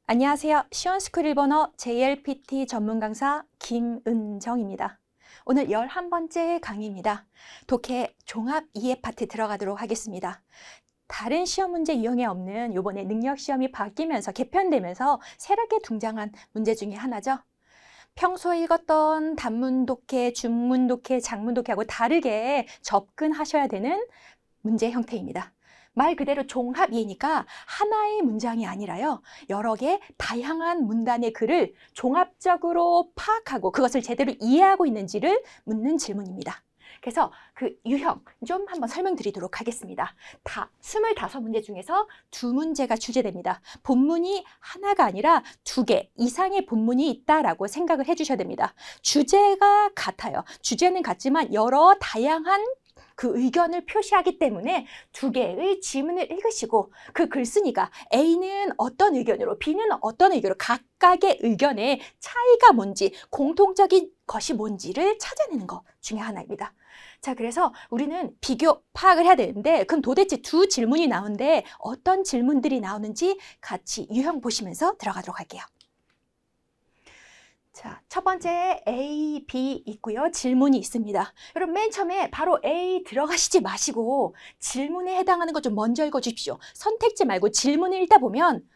안녕하세요. 시원스쿨 일본어 JLPT 전문 강사 김은정입니다. 오늘 11번째 강의입니다. 독해 종합 이해 파트 들어가도록 하겠습니다. 다른 시험 문제 유형에 없는 이번에 능력 시험이 바뀌면서 개편되면서 새롭게 등장한 문제 중에 하나죠. 평소에 읽었던 단문 독해, 중문 독해, 장문 독해하고 다르게 접근하셔야 되는 문제 형태입니다. 말 그대로 종합 이해니까 하나의 문장이 아니라요. 여러 개 다양한 문단의 글을 종합적으로 파악하고 그것을 제대로 이해하고 있는지를 묻는 질문입니다. 그래서 그 유형 좀 한번 설명드리도록 하겠습니다. 25문제 중에서 2문제가 주제됩니다. 본문이 하나가 아니라 2개 이상의 본문이 있다라고 생각을 해주셔야 됩니다. 주제가 같아요. 주제는 같지만 여러 다양한 그 의견을 표시하기 때문에 2개의 지문을 읽으시고 그 글쓴이가 A는 어떤 의견으로 B는 어떤 의견으로 각각의 의견의 차이가 뭔지 공통적인 것이 뭔지를 찾아내는 것 중에 하나입니다. 자, 그래서 우리는 비교 파악을 해야 되는데 그럼 도대체 2 질문이 나오는데 어떤 질문들이 나오는지 같이 유형 보시면서 들어가도록 할게요. 자, 첫 번째 A, B 있고요. 질문이 있습니다. 여러분 맨 처음에 바로 A 들어가시지 마시고 질문에 해당하는 것 좀 먼저 읽어주십시오. 선택지 말고 질문을 읽다 보면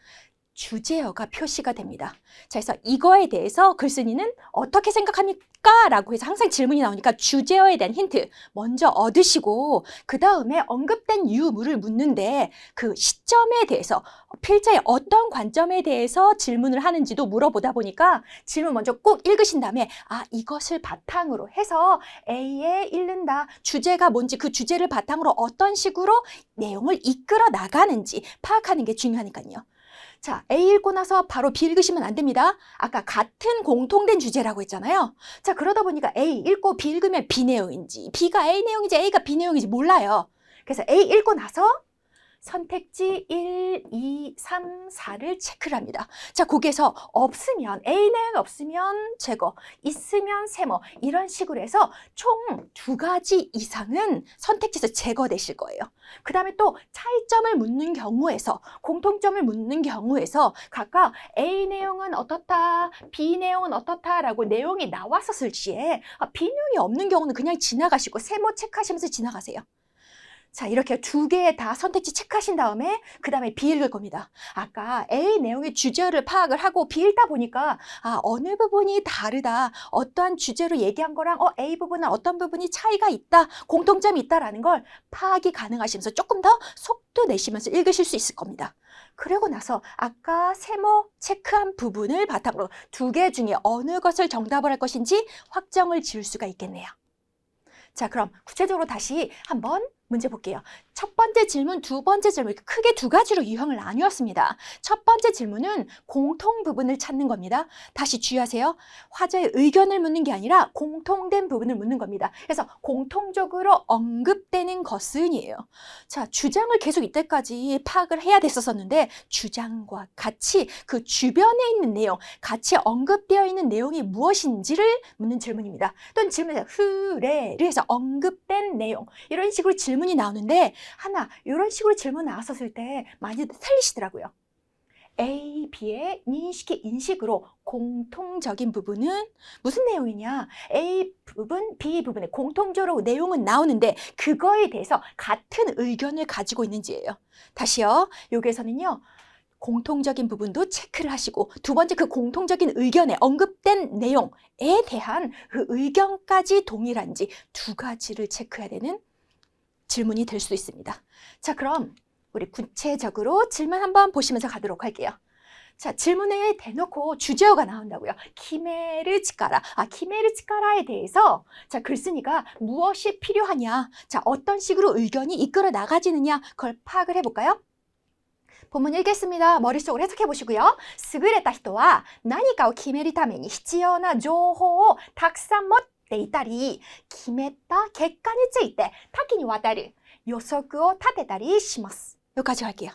주제어가 표시가 됩니다. 자, 그래서 이거에 대해서 글쓴이는 어떻게 생각합니까? 라고 해서 항상 질문이 나오니까 주제어에 대한 힌트 먼저 얻으시고 그 다음에 언급된 유무를 묻는데 그 시점에 대해서 필자의 어떤 관점에 대해서 질문을 하는지도 물어보다 보니까 질문 먼저 꼭 읽으신 다음에 이것을 바탕으로 해서 A에 읽는다. 주제가 뭔지 그 주제를 바탕으로 어떤 식으로 내용을 이끌어 나가는지 파악하는 게 중요하니까요. 자, A 읽고 나서 바로 B 읽으시면 안 됩니다. 아까 같은 공통된 주제라고 했잖아요. 자, 그러다 보니까 A 읽고 B 읽으면 B 내용인지 B가 A 내용인지 A가 B 내용인지 몰라요. 그래서 A 읽고 나서 선택지 1, 2, 3, 4를 체크를 합니다. 자, 거기에서 없으면 A 내용이 없으면 제거, 있으면 세모 이런 식으로 해서 총 2가지 이상은 선택지에서 제거되실 거예요. 그 다음에 또 차이점을 묻는 경우에서 공통점을 묻는 경우에서 각각 A 내용은 어떻다, B 내용은 어떻다라고 내용이 나왔었을 시에 B 내용이 없는 경우는 그냥 지나가시고 세모 체크하시면서 지나가세요. 자, 이렇게 2개 다 선택지 체크하신 다음에 그 다음에 B 읽을 겁니다. 아까 A 내용의 주제를 파악을 하고 B 읽다 보니까 어느 부분이 다르다. 어떠한 주제로 얘기한 거랑 A 부분은 어떤 부분이 차이가 있다. 공통점이 있다라는 걸 파악이 가능하시면서 조금 더 속도 내시면서 읽으실 수 있을 겁니다. 그러고 나서 아까 세모 체크한 부분을 바탕으로 2개 중에 어느 것을 정답을 할 것인지 확정을 지을 수가 있겠네요. 자, 그럼 구체적으로 다시 한번 문제 볼게요. 첫 번째 질문, 두 번째 질문 크게 2가지로 유형을 나누었습니다. 첫 번째 질문은 공통 부분을 찾는 겁니다. 다시 주의하세요. 화제의 의견을 묻는 게 아니라 공통된 부분을 묻는 겁니다. 그래서 공통적으로 언급되는 것은이에요. 자, 주장을 계속 이때까지 파악을 해야 됐었는데 주장과 같이 그 주변에 있는 내용, 같이 언급되어 있는 내용이 무엇인지를 묻는 질문입니다. 또는 질문에서 흐레를 해서 언급된 내용 이런 식으로 질문이 나오는데 하나 이런 식으로 질문 나왔었을 때 많이 틀리시더라고요. A, B의 인식으로 공통적인 부분은 무슨 내용이냐? A 부분, B 부분에 공통적으로 내용은 나오는데 그거에 대해서 같은 의견을 가지고 있는지예요. 다시요. 여기에서는요. 공통적인 부분도 체크를 하시고 두 번째 그 공통적인 의견에 언급된 내용에 대한 그 의견까지 동일한지 2가지를 체크해야 되는 질문이 될 수도 있습니다. 자, 그럼 우리 구체적으로 질문 한번 보시면서 가도록 할게요. 자, 질문에 대놓고 주제어가 나온다고요. 키메르 치카라. 키메르 치카라에 대해서 자, 글쓴이가 무엇이 필요하냐. 자, 어떤 식으로 의견이 이끌어 나가지느냐. 그걸 파악을 해볼까요? 본문 읽겠습니다. 머릿속으로 해석해 보시고요. 優れた人は何かを決めるために必要な情報をたくさん持っていたり、決めた結果について多岐にわたる予測を立てたりします. 여기까지 할게요.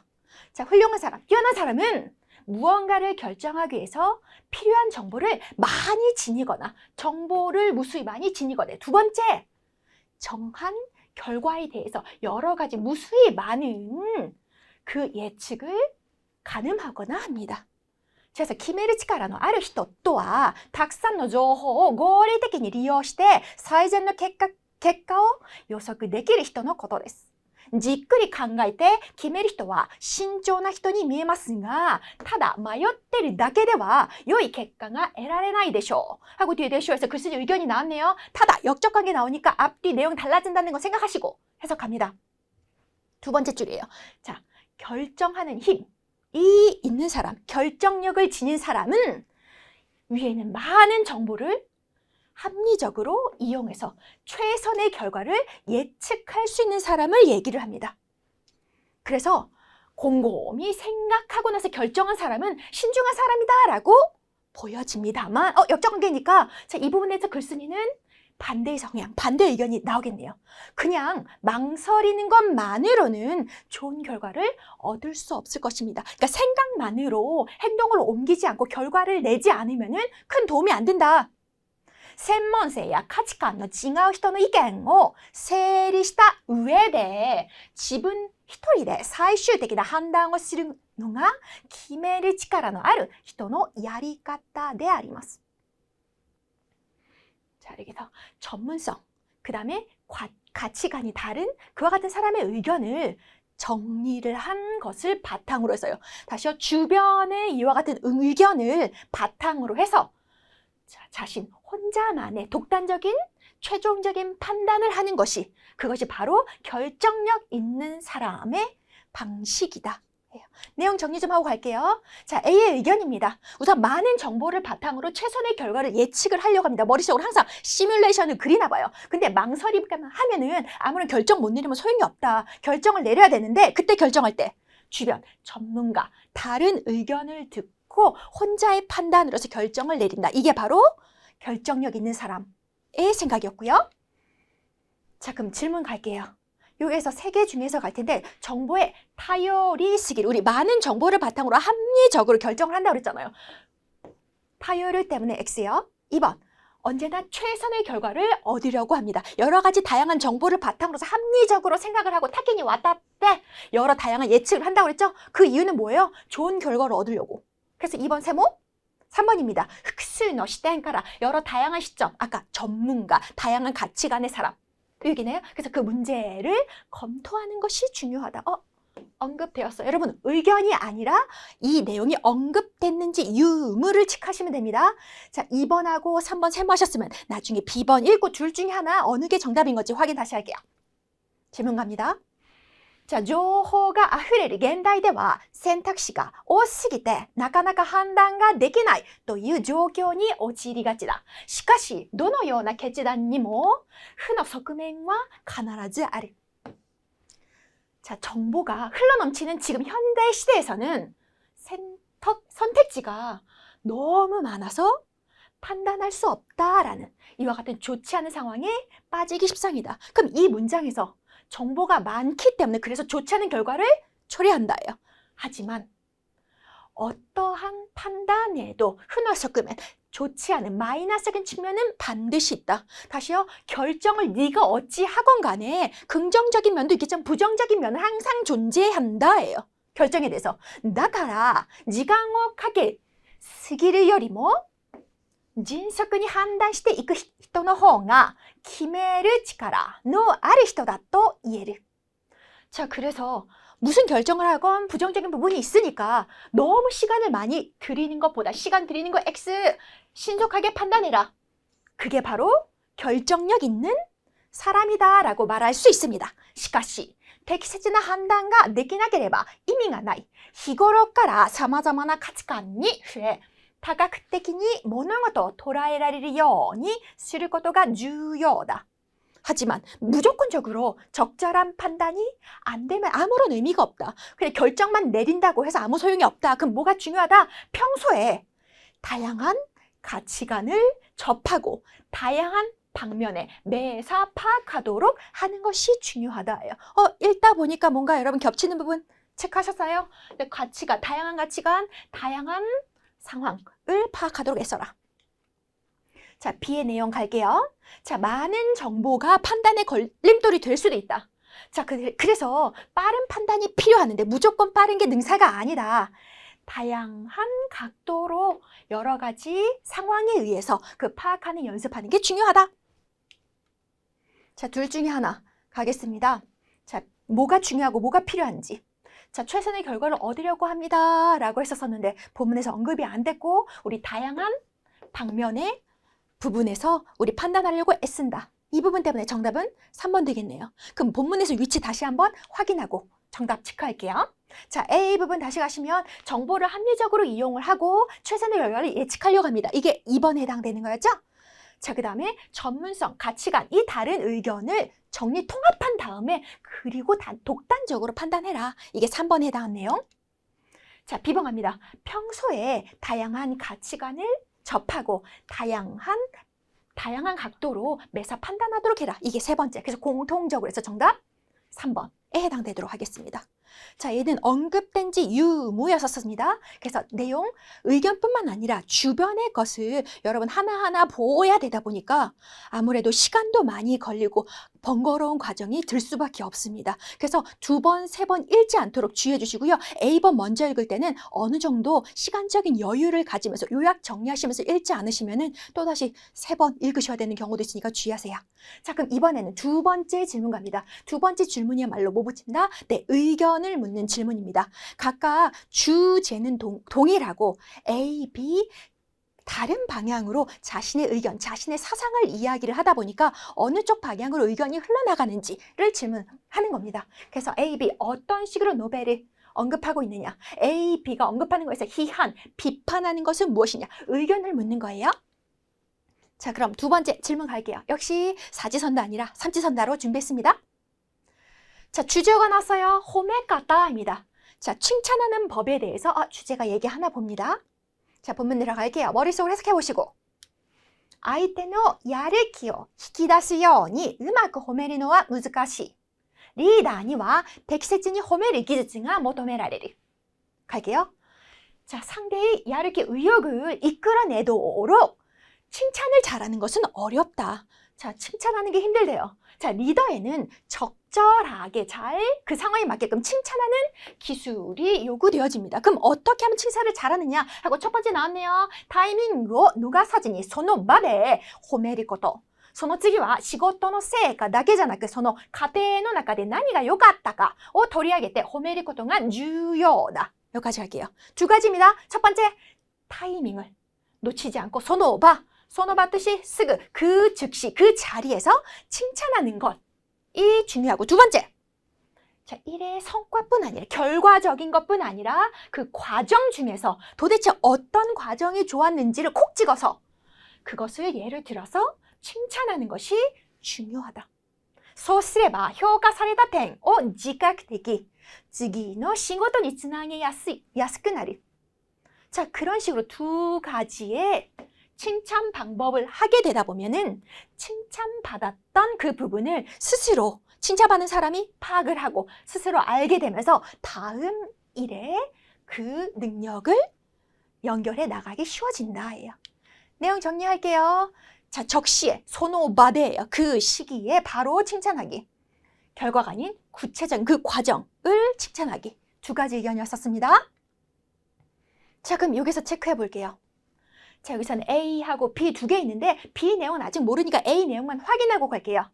자, 훌륭한 사람, 뛰어난 사람은 무언가를 결정하기 위해서 필요한 정보를 많이 지니거나 정보를 무수히 많이 지니거나 두 번째, 정한 결과에 대해서 여러 가지 무수히 많은 그 예측을 가늠하거나 합니다. じゃあさ、決める力のある人とは、たくさんの情報を合理的に利用して、最善の結果を予測できる人のことです。じっくり考えて決める人は慎重な人に見えますが、ただ迷ってるだけでは良い結果が得られないでしょう. 하고 뒤에 대쇼에서 글쓰기 의견이 나왔네요. 타다, 역적한 게 나오니까 앞뒤 내용이 달라진다는 거 생각하시고 해석합니다. 두 번째 줄이에요. 자, 결정하는 힘. 이 있는 사람, 결정력을 지닌 사람은 위에 있는 많은 정보를 합리적으로 이용해서 최선의 결과를 예측할 수 있는 사람을 얘기를 합니다. 그래서 곰곰이 생각하고 나서 결정한 사람은 신중한 사람이다라고 보여집니다만, 역적관계니까 자, 이 부분에서 글쓴이는 반대의 성향, 반대 의견이 나오겠네요. 그냥 망설이는 것만으로는 좋은 결과를 얻을 수 없을 것입니다. 그러니까 생각만으로 행동을 옮기지 않고 결과를 내지 않으면 큰 도움이 안 된다. 専門性や価値観の違う人の意見を整理した上で自分一人で最終的な判断をするのが決める力のある人のやり方であります。 자, 여기서 전문성, 그 다음에 가치관이 다른 그와 같은 사람의 의견을 정리를 한 것을 바탕으로 해서요. 다시요, 주변의 이와 같은 의견을 바탕으로 해서 자신 혼자만의 독단적인 최종적인 판단을 하는 것이, 그것이 바로 결정력 있는 사람의 방식이다. 내용 정리 좀 하고 갈게요. 자, A의 의견입니다. 우선 많은 정보를 바탕으로 최선의 결과를 예측을 하려고 합니다. 머릿속으로 항상 시뮬레이션을 그리나 봐요. 근데 망설이기만 하면은 아무런 결정 못 내리면 소용이 없다. 결정을 내려야 되는데 그때 결정할 때 주변 전문가 다른 의견을 듣고 혼자의 판단으로서 결정을 내린다. 이게 바로 결정력 있는 사람의 생각이었고요. 자, 그럼 질문 갈게요. 여기에서 세 개 중에서 갈 텐데 정보의 타율이 쓰기를, 우리 많은 정보를 바탕으로 합리적으로 결정을 한다고 그랬잖아요. 타율 때문에 X요. 2번, 언제나 최선의 결과를 얻으려고 합니다. 여러 가지 다양한 정보를 바탕으로서 합리적으로 생각을 하고 타겟이 왔다 때 여러 다양한 예측을 한다고 그랬죠. 그 이유는 뭐예요? 좋은 결과를 얻으려고. 그래서 2번 세모. 3번입니다. 흑수노 시대인가라, 여러 다양한 시점, 아까 전문가, 다양한 가치관의 사람. 여기네요. 그래서 그 문제를 검토하는 것이 중요하다. 언급되었어요. 여러분, 의견이 아니라 이 내용이 언급됐는지 유무를 체크하시면 됩니다. 자, 2번하고 3번 세모하셨으면 나중에 B번 읽고 둘 중에 하나 어느 게 정답인 건지 확인 다시 할게요. 질문 갑니다. 자, 情報が溢れる現代では選択肢が多すぎてなかなか判断ができないという状況に陥りがちだ。しかし、どのような決断にも負の側面は必ずある。 자, 정보가 흘러넘치는 지금 현대 시대에서는 선택지가 너무 많아서 판단할 수 없다라는 이와 같은 좋지 않은 상황에 빠지기 십상이다. 그럼 이 문장에서 정보가 많기 때문에 그래서 좋지 않은 결과를 초래한다예요. 하지만 어떠한 판단에도 흔히 섞으면 좋지 않은 마이너스적인 측면은 반드시 있다. 다시요. 결정을 네가 어찌하건 간에 긍정적인 면도 있겠지만 부정적인 면은 항상 존재한다예요. 결정에 대해서. だから時間をかけすぎるよりも迅速に判断していく人の方が決める力のある人だと言える. 자, 그래서 무슨 결정을 하건 부정적인 부분이 있으니까 너무 시간을 많이 들이는 것보다 시간 들이는 거 X 신속하게 판단해라. 그게 바로 결정력 있는 사람이다라고 말할 수 있습니다. しかし適切な判断ができなければ意味がない。日頃から様々な価値観に触れ、多角的に物事を捉えられるようにすることが重要だ. 하지만 무조건적으로 적절한 판단이 안 되면 아무런 의미가 없다. 그냥 결정만 내린다고 해서 아무 소용이 없다. 그럼 뭐가 중요하다? 평소에 다양한 가치관을 접하고 다양한 방면에 매사 파악하도록 하는 것이 중요하다예요. 읽다 보니까 뭔가 여러분 겹치는 부분 체크하셨어요? 가치관, 다양한 가치관, 다양한 상황을 파악하도록 애써라. 자, B의 내용 갈게요. 자, 많은 정보가 판단의 걸림돌이 될 수도 있다. 자, 그래서 빠른 판단이 필요하는데 무조건 빠른 게 능사가 아니다. 다양한 각도로 여러 가지 상황에 의해서 그 파악하는 연습하는 게 중요하다. 자, 둘 중에 하나 가겠습니다. 자, 뭐가 중요하고 뭐가 필요한지. 자, 최선의 결과를 얻으려고 합니다 라고 했었는데 본문에서 언급이 안 됐고 우리 다양한 방면의 부분에서 우리 판단하려고 애쓴다. 이 부분 때문에 정답은 3번 되겠네요. 그럼 본문에서 위치 다시 한번 확인하고 정답 체크할게요. 자, A 부분 다시 가시면 정보를 합리적으로 이용을 하고 최선의 결과를 예측하려고 합니다. 이게 2번에 해당되는 거였죠? 자, 그 다음에 전문성, 가치관, 이 다른 의견을 정리 통합한 다음에 그리고 독단적으로 판단해라. 이게 3번에 해당한 내용. 자, B번 갑니다. 평소에 다양한 가치관을 접하고 다양한 각도로 매사 판단하도록 해라. 이게 세 번째. 그래서 공통적으로 해서 정답 3번에 해당되도록 하겠습니다. 자, 얘는 언급된 지 유무였었습니다. 그래서 내용, 의견뿐만 아니라 주변의 것을 여러분 하나하나 보아야 되다 보니까 아무래도 시간도 많이 걸리고 번거로운 과정이 들 수밖에 없습니다. 그래서 2번, 3번 읽지 않도록 주의해 주시고요. A번 먼저 읽을 때는 어느 정도 시간적인 여유를 가지면서 요약 정리하시면서 읽지 않으시면은 또다시 3번 읽으셔야 되는 경우도 있으니까 주의하세요. 자, 그럼 이번에는 두 번째 질문 갑니다. 두 번째 질문이야말로 뭐 붙인다? 네, 의견을 묻는 질문입니다. 각각 주제는 동일하고 A, B, 다른 방향으로 자신의 의견, 자신의 사상을 이야기를 하다 보니까 어느 쪽 방향으로 의견이 흘러나가는지를 질문하는 겁니다. 그래서 A, B 어떤 식으로 노벨을 언급하고 있느냐, A, B가 언급하는 것에서 희한, 비판하는 것은 무엇이냐, 의견을 묻는 거예요. 자, 그럼 두 번째 질문 갈게요. 역시 사지선다 아니라 삼지선다로 준비했습니다. 자, 주제가 나왔어요. 호메까따입니다. 자, 칭찬하는 법에 대해서 주제가 얘기하나 봅니다. 자, 본문 들어갈게요. 머릿속으로 해석해 보시고. 相手のやる気を引き出すようにうまく褒めるのは難しい。リーダーには適切に褒める技術が求められる. 갈게요. 자, 상대의 야르키 의욕을 이끌어내도록 칭찬을 잘하는 것은 어렵다. 자, 칭찬하는 게 힘들대요. 자, 리더에는 적절하게 잘 그 상황에 맞게끔 칭찬하는 기술이 요구되어집니다. 그럼 어떻게 하면 칭찬을 잘하느냐 하고 첫 번째 나왔네요. 타이밍을 누가 사진이 その場で褒めること。その次は仕事の成果だけじゃなくその家庭の中で何が良かったかを取り上げて褒めることが重要だ. 여기까지 할게요. 두 가지입니다. 첫 번째, 타이밍을 놓치지 않고 その場 뜻이 쓰그, 그 즉시, 그 자리에서 칭찬하는 것이 중요하고 두 번째, 자, 일의 성과뿐 아니라 결과적인 것뿐 아니라 그 과정 중에서 도대체 어떤 과정이 좋았는지를 콕 찍어서 그것을 예를 들어서 칭찬하는 것이 중요하다. そうすれば評価された点を自覚でき、次の仕事につなげやすくなる. 자, 그런 식으로 두 가지의 칭찬 방법을 하게 되다 보면은 칭찬받았던 그 부분을 스스로 칭찬받는 사람이 파악을 하고 스스로 알게 되면서 다음 일에 그 능력을 연결해 나가기 쉬워진다예요. 내용 정리할게요. 자, 적시에 소노바데예요. 그 시기에 바로 칭찬하기. 결과가 아닌 구체적인 그 과정을 칭찬하기. 두 가지 의견이었습니다. 자, 그럼 여기서 체크해 볼게요. 자, 여기서는 A하고 B 두 개 있는데 B 내용은 아직 모르니까 A 내용만 확인하고 갈게요.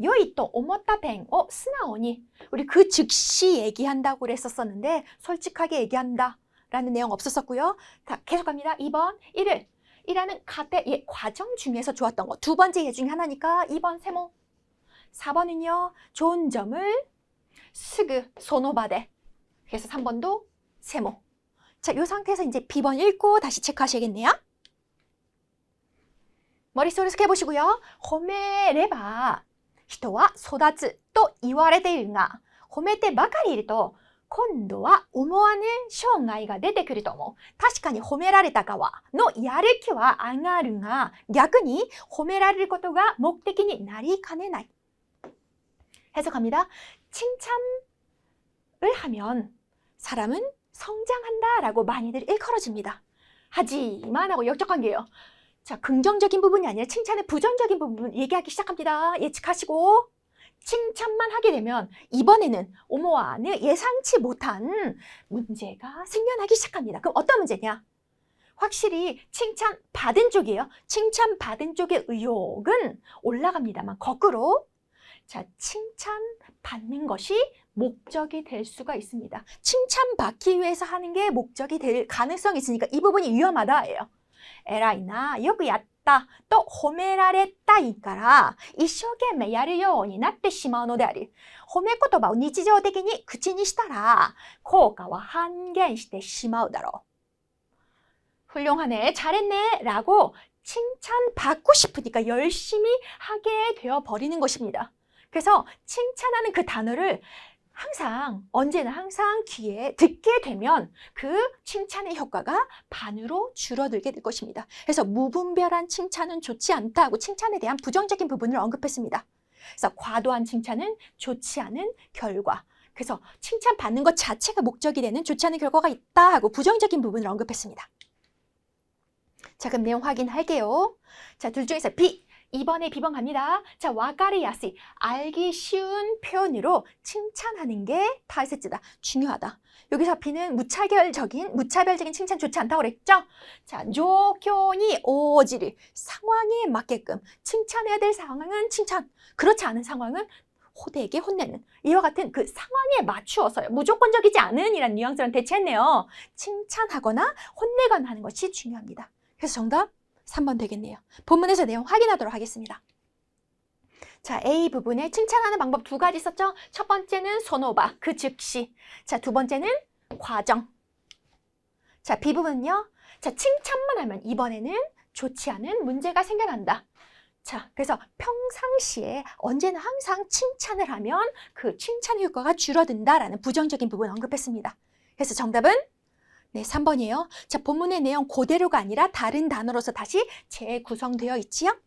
요이 또 오모타 펜, 스나오니 우리 그 즉시 얘기한다고 그랬었는데 솔직하게 얘기한다 라는 내용 없었었고요. 자, 계속 갑니다. 2번, 일하는 가대 과정 중에서 좋았던 거. 두 번째 예 중에 하나니까 2번 세모. 4번은요. 좋은 점을 스그 소노바데. 그래서 3번도 세모. 자, 이 상태에서 이제 B번 읽고 다시 체크하셔야겠네요. 머릿속으로 해보시고요. 褒めれば人は育つと言われているが、褒めてばかりいると今度は思わぬ障害が出てくると思う。確かに褒められた側のやる気は上がるが、逆に褒められることが目的になりかねない. 해석합니다. 칭찬을 하면 사람은 성장한다라고 많이들 일컬어집니다. 하지만 하고 역적한 게요. 자, 긍정적인 부분이 아니라 칭찬의 부정적인 부분 얘기하기 시작합니다. 예측하시고 칭찬만 하게 되면 이번에는 오모아는 예상치 못한 문제가 생겨나기 시작합니다. 그럼 어떤 문제냐? 확실히 칭찬받은 쪽이에요. 칭찬받은 쪽의 의욕은 올라갑니다만 거꾸로 자, 칭찬받는 것이 목적이 될 수가 있습니다. 칭찬받기 위해서 하는 게 목적이 될 가능성이 있으니까 이 부분이 위험하다예요. 에라이나 요구 야tta 또 호메라레tta인から一生懸命やるようになってしまうのである。褒め言葉を日常的に口にしたら効果は半減してしまうだろう。 훌륭하네, 잘했네 라고 칭찬받고 싶으니까 열심히 하게 되어 버리는 것입니다. 그래서 칭찬하는 그 단어를 언제나 항상 귀에 듣게 되면 그 칭찬의 효과가 반으로 줄어들게 될 것입니다. 그래서 무분별한 칭찬은 좋지 않다고 칭찬에 대한 부정적인 부분을 언급했습니다. 그래서 과도한 칭찬은 좋지 않은 결과. 그래서 칭찬받는 것 자체가 목적이 되는 좋지 않은 결과가 있다 하고 부정적인 부분을 언급했습니다. 자, 그럼 내용 확인할게요. 자, 둘 중에서 B. 2번에 B번 갑니다. 자, 와카리야스이, 알기 쉬운 표현으로 칭찬하는 게 다이세츠다. 중요하다. 여기서 B는 무차별적인 칭찬 좋지 않다고 그랬죠? 자, 조교니 오지를 상황에 맞게끔 칭찬해야 될 상황은 칭찬, 그렇지 않은 상황은 호되게 혼내는 이와 같은 그 상황에 맞추어서요. 무조건적이지 않은 이란 뉘앙스랑 대체했네요. 칭찬하거나 혼내거나 하는 것이 중요합니다. 그래서 정답 3번 되겠네요. 본문에서 내용 확인하도록 하겠습니다. 자, A 부분에 칭찬하는 방법 두 가지 있었죠? 첫 번째는 소노바, 그 즉시. 자, 두 번째는 과정. 자, B 부분은요. 자, 칭찬만 하면 이번에는 좋지 않은 문제가 생겨난다. 자, 그래서 평상시에 언제나 항상 칭찬을 하면 그 칭찬 효과가 줄어든다라는 부정적인 부분 언급했습니다. 그래서 정답은 네, 3번이에요. 자, 본문의 내용 그대로가 아니라 다른 단어로서 다시 재구성되어 있지요?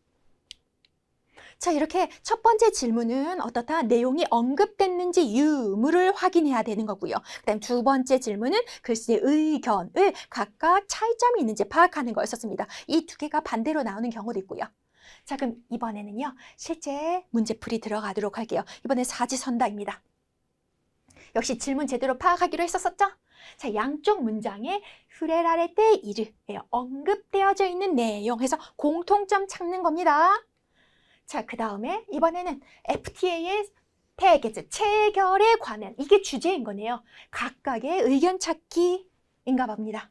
자, 이렇게 첫 번째 질문은 어떻다? 내용이 언급됐는지 유무를 확인해야 되는 거고요. 그 다음 두 번째 질문은 글쎄 의견을 각각 차이점이 있는지 파악하는 거였었습니다. 이 두 개가 반대로 나오는 경우도 있고요. 자, 그럼 이번에는요. 실제 문제풀이 들어가도록 할게요. 이번엔 사지선다입니다. 역시 질문 제대로 파악하기로 했었었죠? 자, 양쪽 문장에 후레라레테 이르예요. 언급되어져 있는 내용 해서 공통점 찾는 겁니다. 자, 그 다음에 이번에는 FTA의 태계즈, 체결에 관한 이게 주제인 거네요. 각각의 의견 찾기인가 봅니다.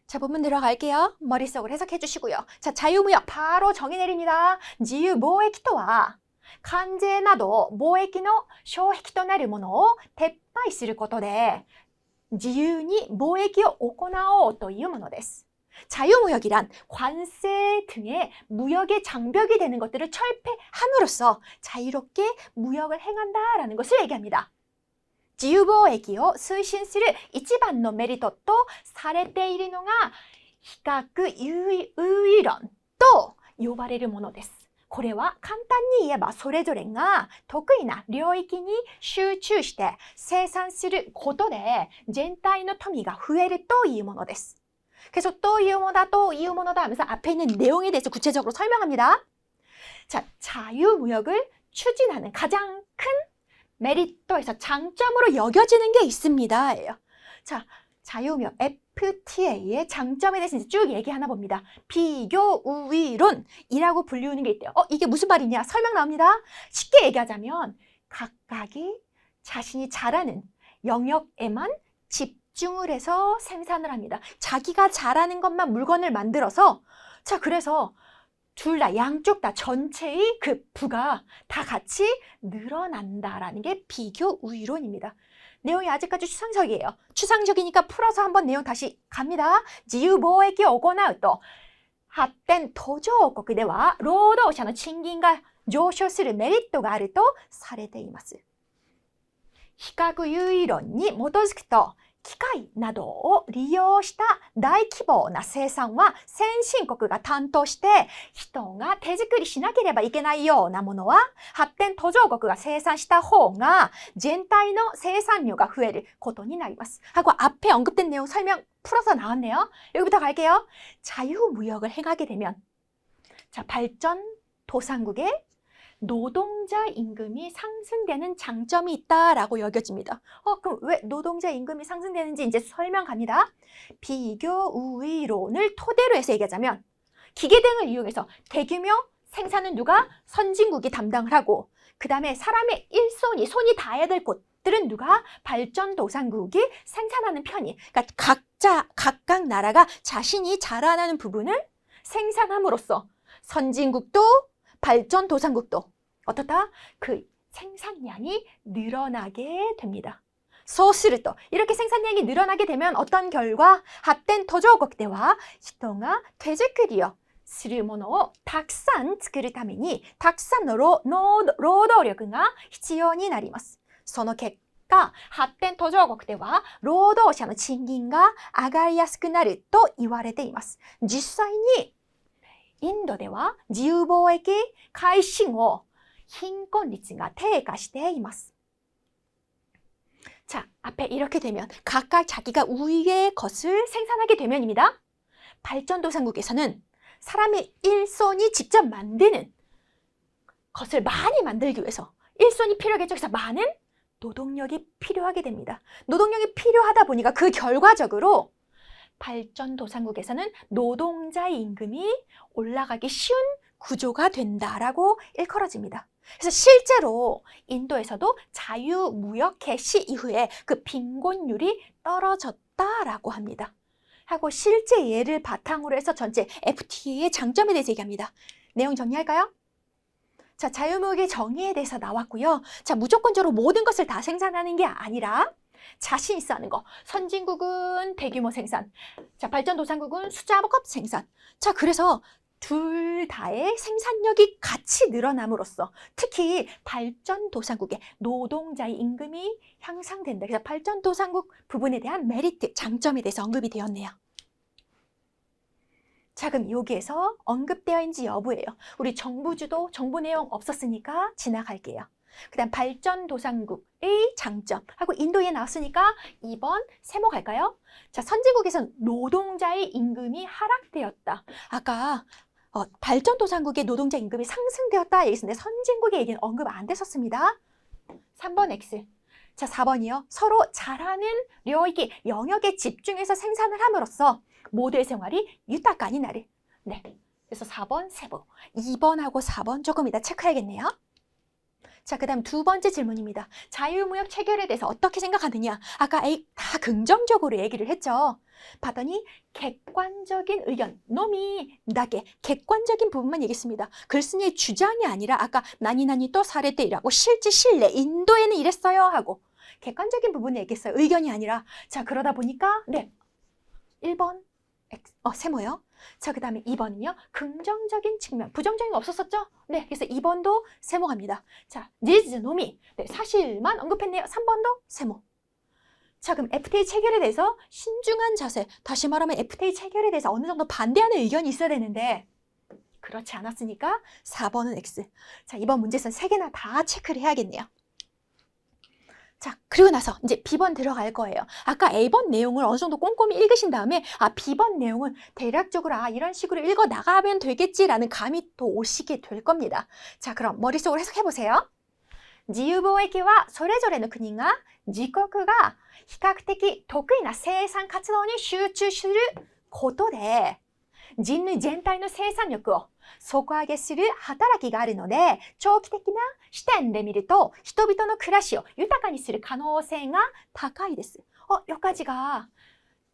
자, 본문 들어갈게요. 머릿속으로 해석해 주시고요. 자, 자유무역 바로 정의 내립니다. 지유貿易とは関税など貿易の障壁となるものを撤廃することで自由に貿易を行おうというものです. 자유무역이란 관세 등의 무역의 장벽이 되는 것들을 철폐함으로써 자유롭게 무역을 행한다라는 것을 얘기합니다. 自由貿易を推進する一番のメリットとされているのが比較優位論と呼ばれるものです。これは簡単に言えばそれぞれが得意な領域に集中して生産することで全体の富が増えるというものです. 그래서 또 이유모다 하면서 앞에 있는 내용에 대해서 구체적으로 설명합니다. 자, 자유무역을 추진하는 가장 큰 메리트에서 장점으로 여겨지는 게 있습니다. 자, 자유무역 FTA의 장점에 대해서 이제 쭉 얘기하나 봅니다. 비교 우위론이라고 불리우는 게 있대요. 이게 무슨 말이냐? 설명 나옵니다. 쉽게 얘기하자면 각각이 자신이 잘하는 영역에만 집중을 해서 생산을 합니다. 자기가 잘하는 것만 물건을 만들어서 자, 그래서 둘 다 양쪽 다 전체의 그 부가 다 같이 늘어난다라는 게 비교 우위론입니다. 내용이 아직까지 추상적이에요. 추상적이니까 풀어서 한번 내용 다시 갑니다. 自由貿易を行うと発展途上国では労働者の賃金が上昇するメリットがあるとされています。比較優位論に基づくと機械などを利用した大規模な生産は先進国が担当して人が手作りしなければいけないようなものは発展途上国が生産した方が全体の生産量が増えることになります. 하고 앞에 언급된 내용 설명 풀어서 나왔네요. 여기부터 갈게요. 자유무역을 행하게 되면 자, 발전 도상국의 노동자 임금이 상승되는 장점이 있다라고 여겨집니다. 그럼 왜 노동자 임금이 상승되는지 이제 설명 갑니다. 비교 우위론을 토대로 해서 얘기하자면 기계 등을 이용해서 대규모 생산은 누가? 선진국이 담당을 하고 그 다음에 사람의 손이 닿아야 될 곳들은 누가? 발전도상국이 생산하는 편이. 그러니까 각각 나라가 자신이 자라나는 부분을 생산함으로써 선진국도 발전도상국도 어떻다? 그 생산량이 늘어나게 됩니다. 소스를 이렇게 생산량이 늘어나게 되면 어떤 결과? 합된途上国では人が手作りをするものをたくさん作るためにたくさんの労働力が必要になります。その結果、発展途上国では労働者の賃金が上がりやすくなると言われています。実際にインドでは自由貿易開始後、貧困率が低下しています。 자, 앞에 이렇게 되면 각각 자기가 우위의 것을 생산하게 되면입니다. 발전도상국에서는 사람의 일손이 직접 만드는 것을 많이 만들기 위해서 일손이 필요하겠죠. 그래서 많은 노동력이 필요하게 됩니다. 노동력이 필요하다 보니까 그 결과적으로 발전도상국에서는 노동자 임금이 올라가기 쉬운 구조가 된다라고 일컬어집니다. 그래서 실제로 인도에서도 자유무역 개시 이후에 그 빈곤율이 떨어졌다라고 합니다. 하고 실제 예를 바탕으로 해서 전체 FTA의 장점에 대해서 얘기합니다. 내용 정리할까요? 자, 자유무역의 정의에 대해서 나왔고요. 자, 무조건적으로 모든 것을 다 생산하는 게 아니라 자신 있어 하는 거. 선진국은 대규모 생산. 자, 발전도상국은 수자급 생산. 자, 그래서 둘 다의 생산력이 같이 늘어남으로써 특히 발전도상국의 노동자의 임금이 향상된다. 그래서 발전도상국 부분에 대한 메리트, 장점에 대해서 언급이 되었네요. 자, 그럼 여기에서 언급되어 있는지 여부예요. 우리 정부주도 정부 내용 없었으니까 지나갈게요. 그 다음 발전도상국의 장점하고 인도에 나왔으니까 2번 세모 갈까요? 자, 선진국에서는 노동자의 임금이 하락되었다. 아까 발전도상국의 노동자 임금이 상승되었다 얘기했는데 선진국의 얘기는 언급 안 됐었습니다. 3번 X. 자, 4번이요. 서로 잘하는領域, 영역에 집중해서 생산을 함으로써 모두의 생활이豊かになる. 네. 그래서 4번 세모. 2번하고 4번 조금 이따 체크해야겠네요. 자, 그 다음 두 번째 질문입니다. 자유무역 체결에 대해서 어떻게 생각하느냐? 아까 다 긍정적으로 얘기를 했죠. 봤더니 객관적인 의견, 놈이 나게 객관적인 부분만 얘기했습니다. 글쓴이의 주장이 아니라 아까 나니 또 사례때이라고 실제 신뢰, 인도에는 이랬어요 하고 객관적인 부분을 얘기했어요. 의견이 아니라. 자, 그러다 보니까 네, 1번 세모요. 자, 그 다음에 2번은요. 긍정적인 측면, 부정적인 거 없었었죠? 네, 그래서 2번도 세모 갑니다. 자, 니즈 노미. 네, 사실만 언급했네요. 3번도 세모. 자, 그럼 FTA 체결에 대해서 신중한 자세, 다시 말하면 FTA 체결에 대해서 어느 정도 반대하는 의견이 있어야 되는데 그렇지 않았으니까 4번은 X. 자, 이번 문제선 3개나 다 체크를 해야겠네요. 자, 그리고 나서 이제 B번 들어갈 거예요. 아까 A번 내용을 어느 정도 꼼꼼히 읽으신 다음에 B번 내용은 대략적으로 이런 식으로 읽어 나가면 되겠지라는 감이 또 오시게 될 겁니다. 자, 그럼 머릿속으로 해석해 보세요. 自由貿易はそれぞれの国が自国が比較的得意な生産活動に集中することで人類全体の生産力を底上げする働きがあるので長期的な視点で見ると人々の暮らしを豊かにする可能性が高いです. 여기까지가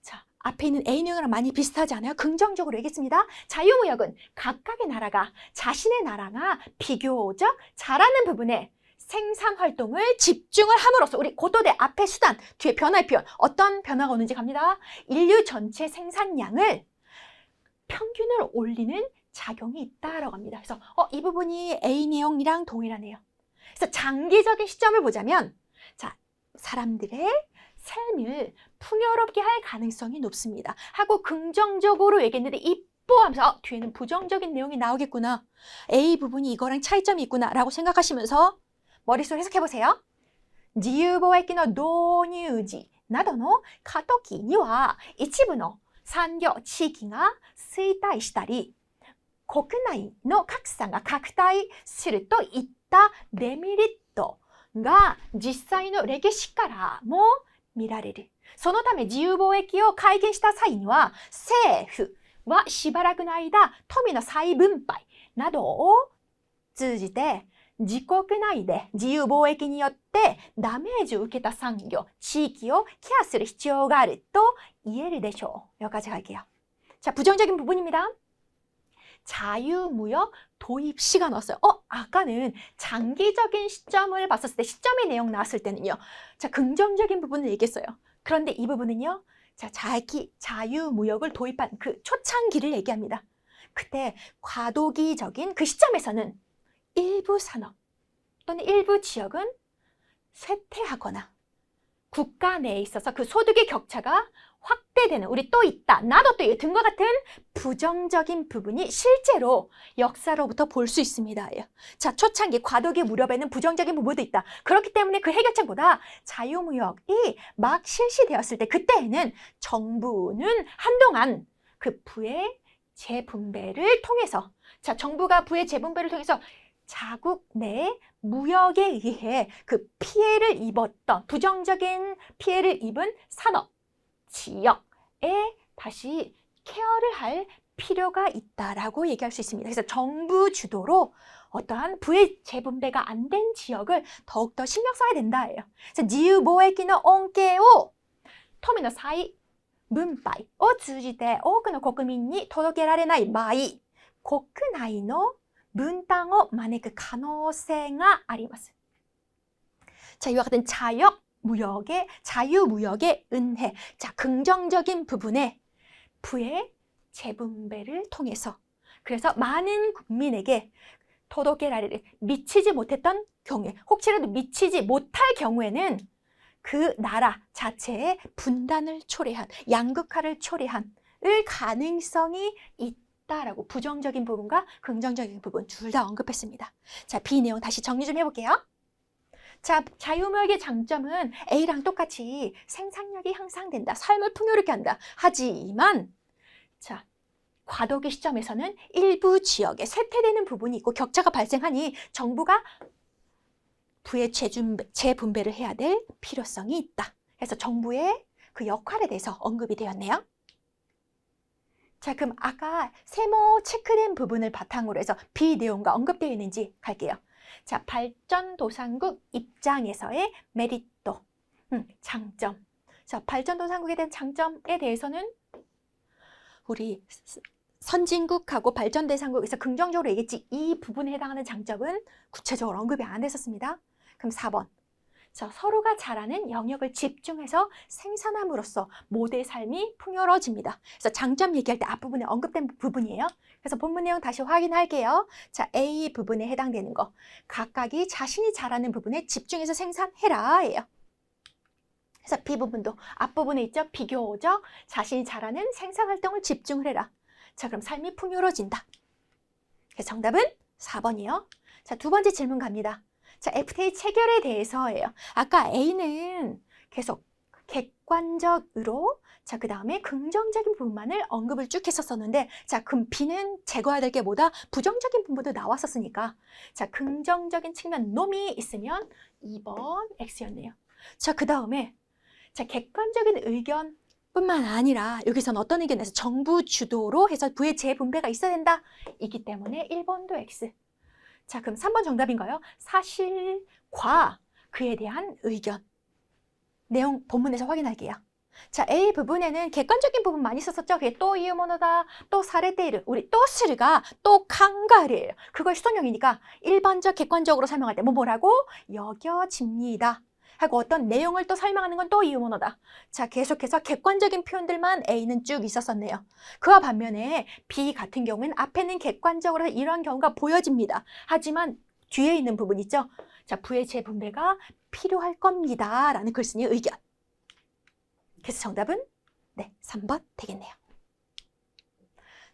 자, 앞에 있는 A 내용이랑 많이 비슷하지 않아요? 긍정적으로 얘기했습니다. 자유무역은 각각의 나라가 자신의 나라가 비교적 잘하는 부분에 생산 활동을 집중을 함으로써 우리 고도대 앞에 수단, 뒤에 변화의 표현 어떤 변화가 오는지 갑니다. 인류 전체 생산량을 평균을 올리는 작용이 있다라고 합니다. 그래서 이 부분이 A 내용이랑 동일하네요. 그래서 장기적인 시점을 보자면 자, 사람들의 삶을 풍요롭게 할 가능성이 높습니다. 하고 긍정적으로 얘기했는데 하면서 뒤에는 부정적인 내용이 나오겠구나. A 부분이 이거랑 차이점이 있구나 라고 생각하시면서 머릿속으로 해석해보세요. 自由貿易の導入時などの過渡期には一部の産業地域が衰退したり国内の格差が拡大するといっったデメリットが実際の歴史からも見られる。そのため自由貿易を改元した際には、政府はしばらくの間、富の再分配などを通じて、自国内で自由貿易によってダメージを受けた産業、地域をケアする必要があると言えるでしょう. 여기까지 갈게요. 자, 부정적인 부분입니다. 자유무역 도입 시가 나왔어요. 아까는 장기적인 시점을 봤었을 때, 시점의 내용 나왔을 때는요. 자, 긍정적인 부분을 얘기했어요. 그런데 이 부분은요. 자, 자유무역을 도입한 그 초창기를 얘기합니다. 그때 과도기적인 그 시점에서는 일부 산업 또는 일부 지역은 쇠퇴하거나 국가 내에 있어서 그 소득의 격차가 확대되는, 우리 또 있다, 나도 또 있다 등과 같은 부정적인 부분이 실제로 역사로부터 볼 수 있습니다. 자, 초창기 과도기 무렵에는 부정적인 부분도 있다. 그렇기 때문에 그 해결책보다 자유무역이 막 실시되었을 때, 그때에는 정부는 한동안 그 부의 재분배를 통해서, 자, 정부가 부의 재분배를 통해서 자국 내 무역에 의해 그 피해를 입었던, 부정적인 피해를 입은 산업, 지역에 다시 케어를 할 필요가 있다라고 얘기할 수 있습니다. 그래서 정부 주도로 어떠한 부의 재분배가 안 된 지역을 더욱더 신경 써야 된다예요. 그래서自由貿易の恩恵を富の再分配を通じて多くの国民に届けられない場合、国内の分担を招く可能性があります. 자, 이와 같은 자유무역의 은혜. 자, 긍정적인 부분에 부의 재분배를 통해서, 그래서 많은 국민에게 도도케라레를 미치지 못했던 경우에, 혹시라도 미치지 못할 경우에는 그 나라 자체의 분단을 초래한, 양극화를 초래한 가능성이 있다라고 부정적인 부분과 긍정적인 부분 둘 다 언급했습니다. 자, B 내용 다시 정리 좀 해볼게요. 자, 자유무역의 장점은 A랑 똑같이 생산력이 향상된다, 삶을 풍요롭게 한다. 하지만 자, 과도기 시점에서는 일부 지역에 쇠퇴되는 부분이 있고 격차가 발생하니 정부가 부의 재분배를 해야 될 필요성이 있다. 그래서 정부의 그 역할에 대해서 언급이 되었네요. 자, 그럼 아까 세모 체크된 부분을 바탕으로 해서 B 내용과 언급되어 있는지 갈게요. 자, 발전도상국 입장에서의 메리트, 장점. 자, 발전도상국에 대한 장점에 대해서는 우리 선진국하고 발전대상국에서 긍정적으로 얘기했지, 이 부분에 해당하는 장점은 구체적으로 언급이 안 됐었습니다. 그럼 4번. 자, 서로가 잘하는 영역을 집중해서 생산함으로써 모두의 삶이 풍요로워집니다. 그래서 장점 얘기할 때 앞부분에 언급된 부분이에요. 그래서 본문 내용 다시 확인할게요. 자, A 부분에 해당되는 거. 각각이 자신이 잘하는 부분에 집중해서 생산해라 예요. 그래서 B 부분도 앞부분에 있죠. 비교적 자신이 잘하는 생산활동을 집중을 해라. 자, 그럼 삶이 풍요로워진다. 그래서 정답은 4번이요. 자, 두 번째 질문 갑니다. 자, FTA 체결에 대해서예요. 아까 A는 계속 객관적으로, 자, 그 다음에 긍정적인 부분만을 언급을 쭉 했었었는데, 자, 그럼 B는 제거해야 될 게 뭐다? 부정적인 부분도 나왔었으니까, 자, 긍정적인 측면 놈이 있으면 2번 X였네요. 자, 그 다음에 자, 객관적인 의견 뿐만 아니라 여기서는 어떤 의견에서 정부 주도로 해서 부의 재분배가 있어야 된다. 이기 때문에 1번도 X. 자, 그럼 3번 정답인가요? 사실과 그에 대한 의견. 내용 본문에서 확인할게요. 자, A 부분에는 객관적인 부분 많이 썼었죠. 그게 또 이유모노다, 또 사레테이르, 우리 또 스르가 또 칸가르예요. 그걸 수동형이니까 일반적 객관적으로 설명할 때 뭐라고? 여겨집니다. 하고 어떤 내용을 또 설명하는 건 또 이유모노다. 자, 계속해서 객관적인 표현들만 A는 쭉 있었었네요. 그와 반면에 B 같은 경우는 앞에는 객관적으로 이러한 경우가 보여집니다. 하지만 뒤에 있는 부분 있죠. 자, 부의 재분배가 필요할 겁니다. 라는 글쓴이의 의견. 그래서 정답은 네, 3번 되겠네요.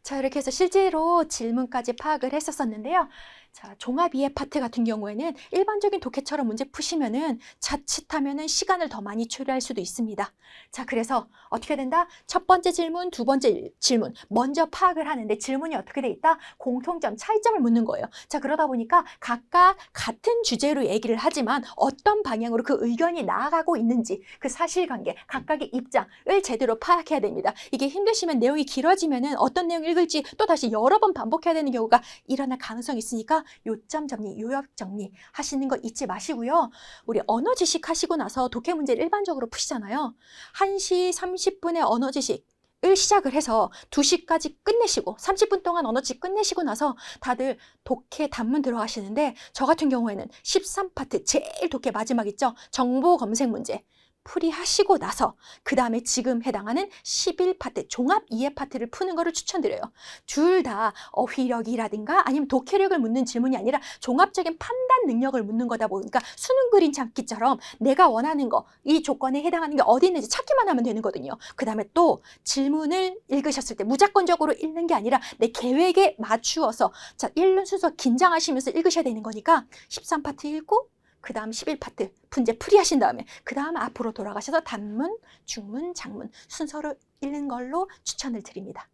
자, 이렇게 해서 실제로 질문까지 파악을 했었었는데요. 자, 종합 이해 파트 같은 경우에는 일반적인 독해처럼 문제 푸시면은 자칫하면은 시간을 더 많이 초래할 수도 있습니다. 자, 그래서 어떻게 된다? 첫 번째 질문, 두 번째 질문 먼저 파악을 하는데 질문이 어떻게 돼 있다? 공통점, 차이점을 묻는 거예요. 자, 그러다 보니까 각각 같은 주제로 얘기를 하지만 어떤 방향으로 그 의견이 나아가고 있는지 그 사실관계, 각각의 입장을 제대로 파악해야 됩니다. 이게 힘드시면 내용이 길어지면은 어떤 내용 읽을지 또 다시 여러 번 반복해야 되는 경우가 일어날 가능성이 있으니까 요점 정리, 요약 정리 하시는 거 잊지 마시고요. 우리 언어 지식 하시고 나서 독해 문제를 일반적으로 푸시잖아요. 1시 30분에 언어 지식을 시작을 해서 2시까지 끝내시고 30분 동안 언어 지식 끝내시고 나서 다들 독해 단문 들어가시는데 저 같은 경우에는 13파트 제일 독해 마지막 있죠? 정보 검색 문제. 풀이하시고 나서 그 다음에 지금 해당하는 11파트 종합 이해 파트를 푸는 거를 추천드려요. 둘 다 어휘력이라든가 아니면 독해력을 묻는 질문이 아니라 종합적인 판단 능력을 묻는 거다 보니까 수능 그림 찾기처럼 내가 원하는 거, 이 조건에 해당하는 게 어디 있는지 찾기만 하면 되는 거거든요. 그 다음에 또 질문을 읽으셨을 때 무조건적으로 읽는 게 아니라 내 계획에 맞추어서 자, 읽는 순서 긴장하시면서 읽으셔야 되는 거니까 13파트 읽고 그 다음 11파트 문제 풀이하신 다음에 그 다음 앞으로 돌아가셔서 단문, 중문, 장문 순서로 읽는 걸로 추천을 드립니다.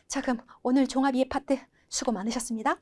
자, 그럼 오늘 종합 이해 파트 수고 많으셨습니다.